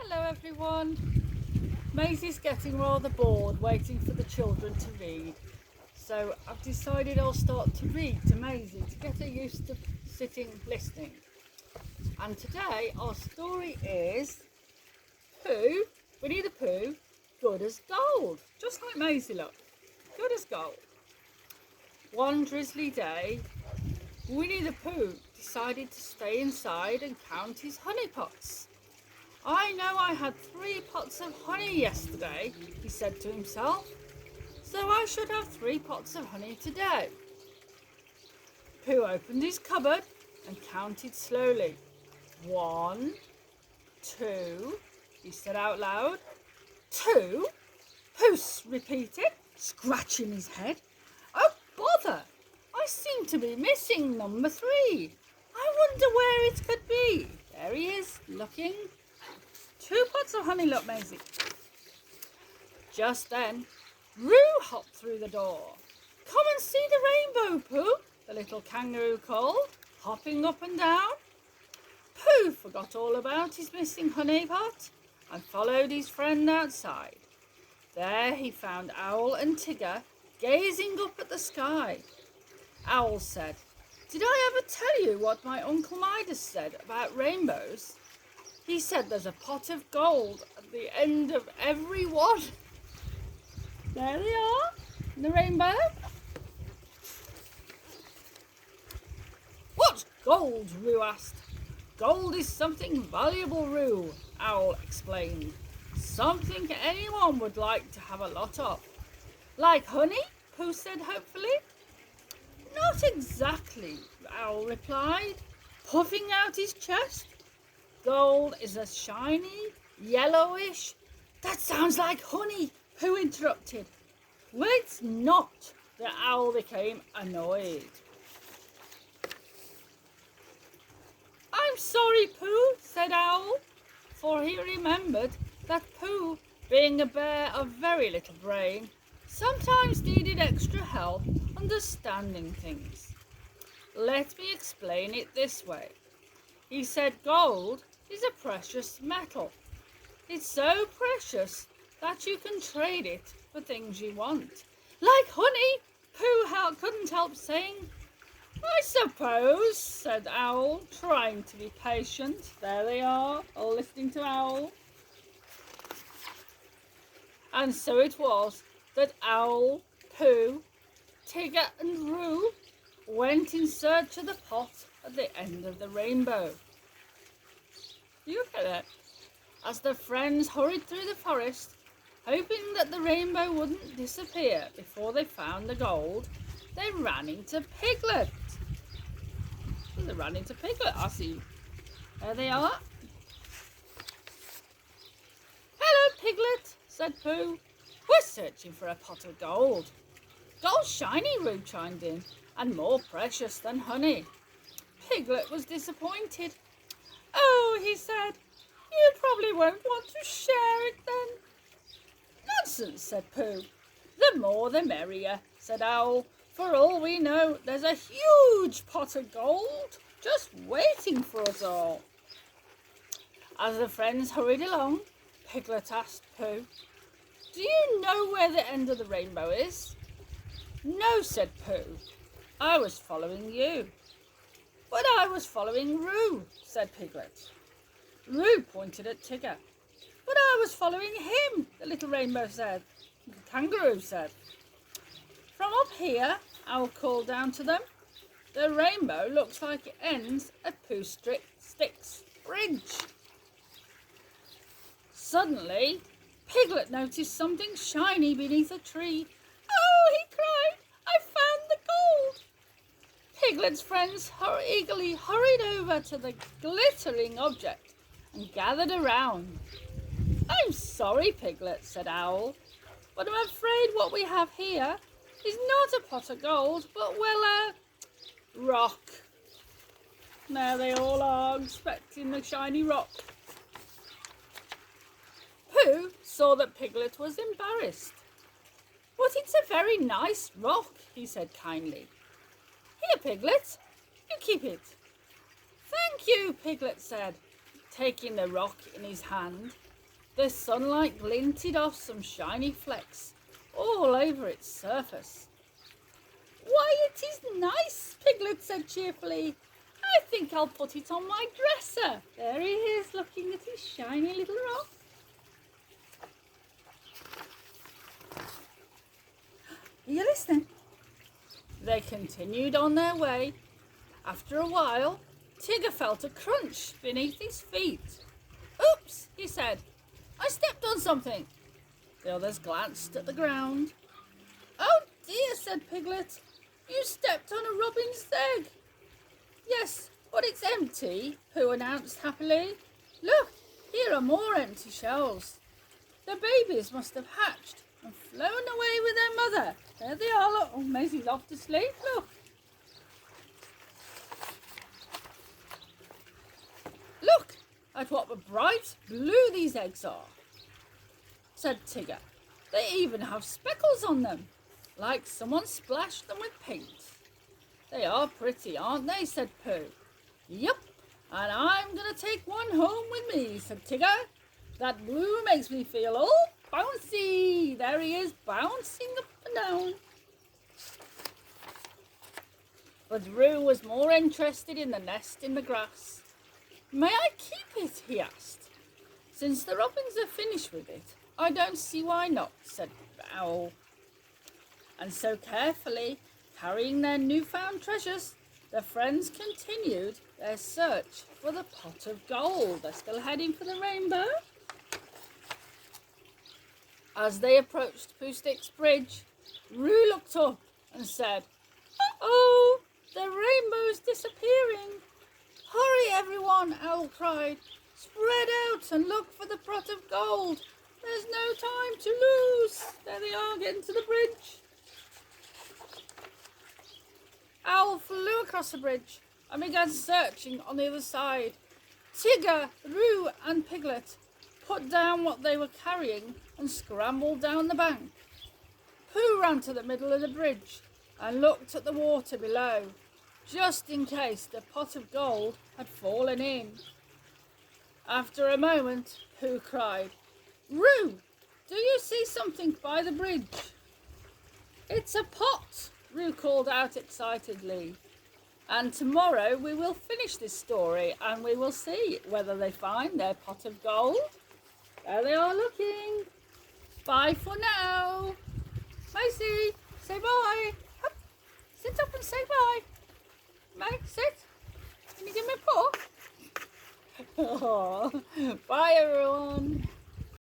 Hello everyone. Maisie's getting rather bored waiting for the children to read. So I've decided I'll start to read to Maisie to get her used to sitting listening. And today our story is Pooh, Winnie the Pooh, good as gold. Just like Maisie, look. Good as gold. One drizzly day, Winnie the Pooh decided to stay inside and count his honey pots. I know I had 3 pots of honey yesterday, he said to himself, so I should have 3 pots of honey today. Pooh opened his cupboard and counted slowly. 1, 2, he said out loud. 2? Pooh repeated, scratching his head. Oh, bother! I seem to be missing number 3. I wonder where it could be. There he is, looking. 2 pots of honey, look, Maisie. Just then, Roo hopped through the door. Come and see the rainbow, Pooh, the little kangaroo called, hopping up and down. Pooh forgot all about his missing honey pot and followed his friend outside. There he found Owl and Tigger gazing up at the sky. Owl said, Did I ever tell you what my Uncle Midas said about rainbows? He said there's a pot of gold at the end of every one. There they are, the rainbow. What's gold? Roo asked. Gold is something valuable, Roo, Owl explained. Something anyone would like to have a lot of. Like honey? Pooh said hopefully. Not exactly, Owl replied, puffing out his chest. Gold is a shiny, yellowish... That sounds like honey, Pooh interrupted. Well, it's not. The owl became annoyed. I'm sorry, Pooh, said Owl, for he remembered that Pooh, being a bear of very little brain, sometimes needed extra help understanding things. Let me explain it this way. He said gold is a precious metal. It's so precious that you can trade it for things you want. Like honey, Pooh couldn't help saying. I suppose, said Owl, trying to be patient. There they are, all listening to Owl. And so it was that Owl, Pooh, Tigger and Roo went in search of the pot at the end of the rainbow. You look at it. As the friends hurried through the forest, hoping that the rainbow wouldn't disappear before they found the gold, they ran into Piglet. They ran into Piglet, I see. There they are. Hello, Piglet, said Pooh. We're searching for a pot of gold. Gold's shiny, Roo chimed in, and more precious than honey. Piglet was disappointed. Oh, he said, you probably won't want to share it then. Nonsense, said Pooh. The more the merrier, said Owl. For all we know, there's a huge pot of gold just waiting for us all. As the friends hurried along, Piglet asked Pooh, Do you know where the end of the rainbow is? No, said Pooh. I was following you. But I was following Roo, said Piglet. Roo pointed at Tigger. But I was following him, the little rainbow said. The kangaroo said. From up here, Owl called down to them. The rainbow looks like it ends at Pooh Stick's bridge. Suddenly, Piglet noticed something shiny beneath a tree. Oh, he cried, I found the gold. Piglet's friends eagerly hurried over to the glittering object and gathered around. I'm sorry, Piglet, said Owl, but I'm afraid what we have here is not a pot of gold, but, well, a rock. There they all are, expecting the shiny rock. Pooh saw that Piglet was embarrassed. But it's a very nice rock, he said kindly. Here, Piglet, you keep it. Thank you, Piglet said, taking the rock in his hand. The sunlight glinted off some shiny flecks all over its surface. "Why, it is nice," Piglet said cheerfully. "I think I'll put it on my dresser." There he is, looking at his shiny little rock. Are you listening? They continued on their way. After a while, Tigger felt a crunch beneath his feet. "Oops," he said. "I stepped on something." The others glanced at the ground. "Oh dear," said Piglet. "You stepped on a robin's egg." "Yes, but it's empty," Pooh announced happily. "Look, here are more empty shells. The babies must have hatched and flown away with their mother. There they are. Look. Oh, Maisie's off to sleep. Look. Look at what bright blue these eggs are," said Tigger. "They even have speckles on them, like someone splashed them with paint." "They are pretty, aren't they?" said Pooh. "Yup, and I'm going to take one home with me," said Tigger. "That blue makes me feel all bouncy." There he is, bouncing up and down. But Roo was more interested in the nest in the grass. "May I keep it?" he asked. "Since the robins are finished with it, I don't see why not," said Owl. And so carefully, carrying their newfound treasures, the friends continued their search for the pot of gold. They're still heading for the rainbow. As they approached Poohstick's bridge, Roo looked up and said, "Uh-oh, the rainbow's disappearing." "Hurry, everyone," Owl cried. "Spread out and look for the pot of gold. There's no time to lose." There they are, getting to the bridge. Owl flew across the bridge and began searching on the other side. Tigger, Roo and Piglet put down what they were carrying and scrambled down the bank. Pooh ran to the middle of the bridge and looked at the water below, just in case the pot of gold had fallen in. After a moment, Pooh cried, "Roo, do you see something by the bridge?" "It's a pot," Roo called out excitedly. "And tomorrow we will finish this story and we will see whether they find their pot of gold." There they are looking. Bye for now. Maysie, say bye. Hup. Sit up and say bye. May, sit. Can you give me a paw? Oh, bye everyone.